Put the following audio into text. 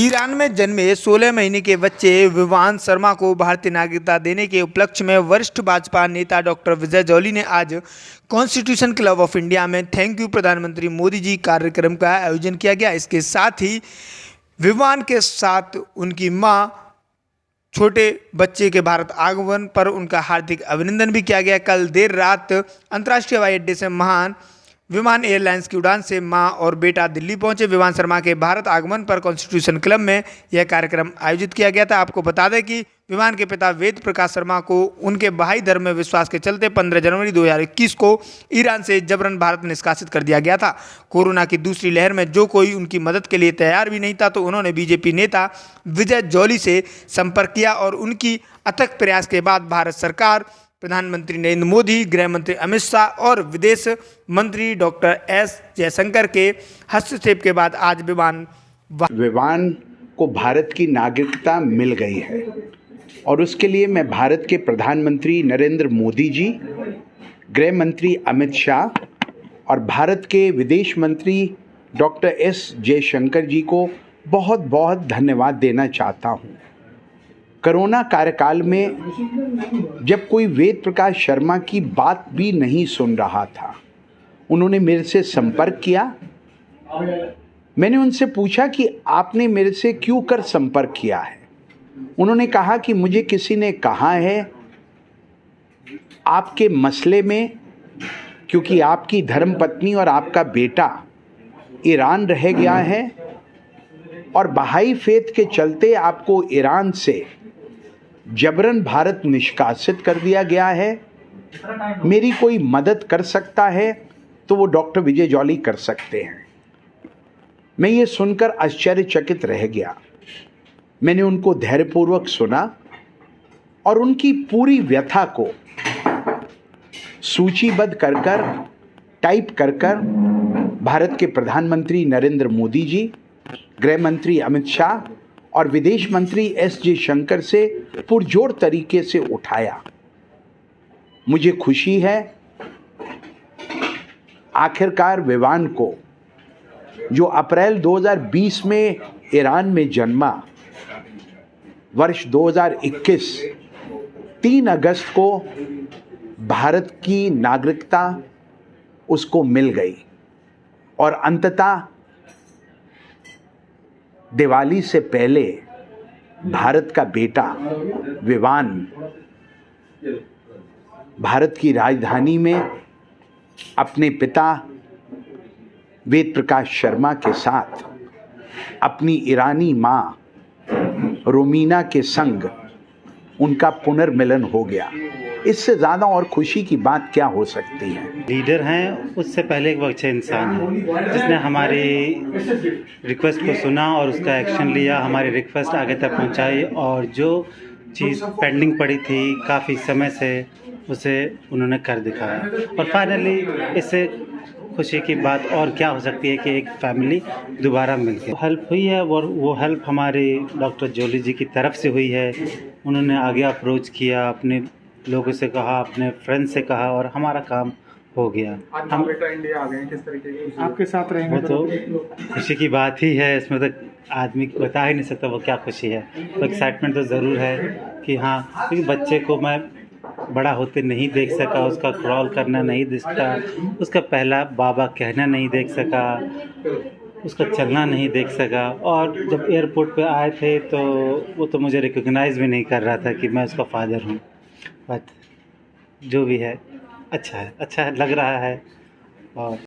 Iran में जन्मे 16 महीने के बच्चे विवान शर्मा को भारतीय नागरिकता देने के उपलक्ष्य में वरिष्ठ भाजपा नेता डॉक्टर विजय जॉली ने आज कॉन्स्टिट्यूशन क्लब ऑफ इंडिया में थैंक यू प्रधानमंत्री मोदी जी कार्यक्रम का आयोजन किया गया। इसके साथ ही विवान के साथ उनकी मां छोटे बच्चे के भारत आगमन पर उनका हार्दिक अभिनंदन भी किया गया। कल देर रात अंतर्राष्ट्रीय हवाई अड्डे से महान विमान एयरलाइंस की उड़ान से मां और बेटा दिल्ली पहुंचे। विवान शर्मा के भारत आगमन पर कॉन्स्टिट्यूशन क्लब में यह कार्यक्रम आयोजित किया गया था। आपको बता दें कि विमान के पिता वेद प्रकाश शर्मा को उनके बहाई धर्म में विश्वास के चलते 15 जनवरी 2021 को ईरान से जबरन भारत निष्कासित कर दिया गया था। कोरोना की दूसरी लहर में जो कोई उनकी मदद के लिए तैयार भी नहीं था, तो उन्होंने बीजेपी नेता विजय जॉली से संपर्क किया और उनकी अथक प्रयास के बाद भारत सरकार, प्रधानमंत्री नरेंद्र मोदी, गृह मंत्री अमित शाह और विदेश मंत्री डॉक्टर एस जयशंकर के हस्तक्षेप के बाद आज विवान को भारत की नागरिकता मिल गई है और उसके लिए मैं भारत के प्रधानमंत्री नरेंद्र मोदी जी, गृह मंत्री अमित शाह और भारत के विदेश मंत्री डॉक्टर एस जयशंकर जी को बहुत बहुत धन्यवाद देना चाहता हूँ। कोरोना कार्यकाल में जब कोई वेद प्रकाश शर्मा की बात भी नहीं सुन रहा था, उन्होंने मेरे से संपर्क किया। मैंने उनसे पूछा कि आपने मेरे से क्यों कर संपर्क किया है। उन्होंने कहा कि मुझे किसी ने कहा है आपके मसले में, क्योंकि आपकी धर्मपत्नी और आपका बेटा ईरान रह गया है और बहाई फेथ के चलते आपको ईरान से जबरन भारत निष्कासित कर दिया गया है। मेरी कोई मदद कर सकता है तो वो डॉक्टर विजय जॉली कर सकते हैं। मैं ये सुनकर आश्चर्यचकित रह गया। मैंने उनको धैर्यपूर्वक सुना और उनकी पूरी व्यथा को सूचीबद्ध कर टाइप कर भारत के प्रधानमंत्री नरेंद्र मोदी जी, गृह मंत्री अमित शाह और विदेश मंत्री एस जयशंकर से पुरजोर तरीके से उठाया। मुझे खुशी है आखिरकार विवान को, जो अप्रैल 2020 में ईरान में जन्मा, वर्ष 2021 3 अगस्त को भारत की नागरिकता उसको मिल गई और अंततः दिवाली से पहले भारत का बेटा विवान भारत की राजधानी में अपने पिता वेद प्रकाश शर्मा के साथ अपनी ईरानी मां रोमीना के संग उनका पुनर्मिलन हो गया। इससे ज़्यादा और खुशी की बात क्या हो सकती है। लीडर हैं, उससे पहले एक अच्छे इंसान हैं जिसने हमारी रिक्वेस्ट को सुना और उसका एक्शन लिया, हमारी रिक्वेस्ट आगे तक पहुंचाई और जो चीज़ पेंडिंग पड़ी थी काफ़ी समय से उसे उन्होंने कर दिखाया। और फाइनली इससे खुशी की बात और क्या हो सकती है कि एक फैमिली दोबारा मिल के हेल्प हुई है और वो हेल्प हमारे डॉक्टर जॉली जी की तरफ से हुई है। उन्होंने आगे अप्रोच किया, अपने लोगों से कहा, अपने फ्रेंड से कहा और हमारा काम हो गया। हम बेटा इंडिया आ गए हैं, किस तरीके की आपके साथ रहेंगे? वो तो खुशी की बात ही है, इसमें तो आदमी बता ही नहीं सकता वो क्या खुशी है। तो एक्साइटमेंट तो ज़रूर है कि हाँ, क्योंकि बच्चे को मैं बड़ा होते नहीं देख सका, उसका क्रॉल करना नहीं देख सका, उसका पहला बाबा कहना नहीं देख सका, उसका चलना नहीं देख सका। और जब एयरपोर्ट पे आए थे तो वो तो मुझे रिकॉग्नाइज़ भी नहीं कर रहा था कि मैं उसका फादर हूँ। बट जो भी है अच्छा है, अच्छा लग रहा है। और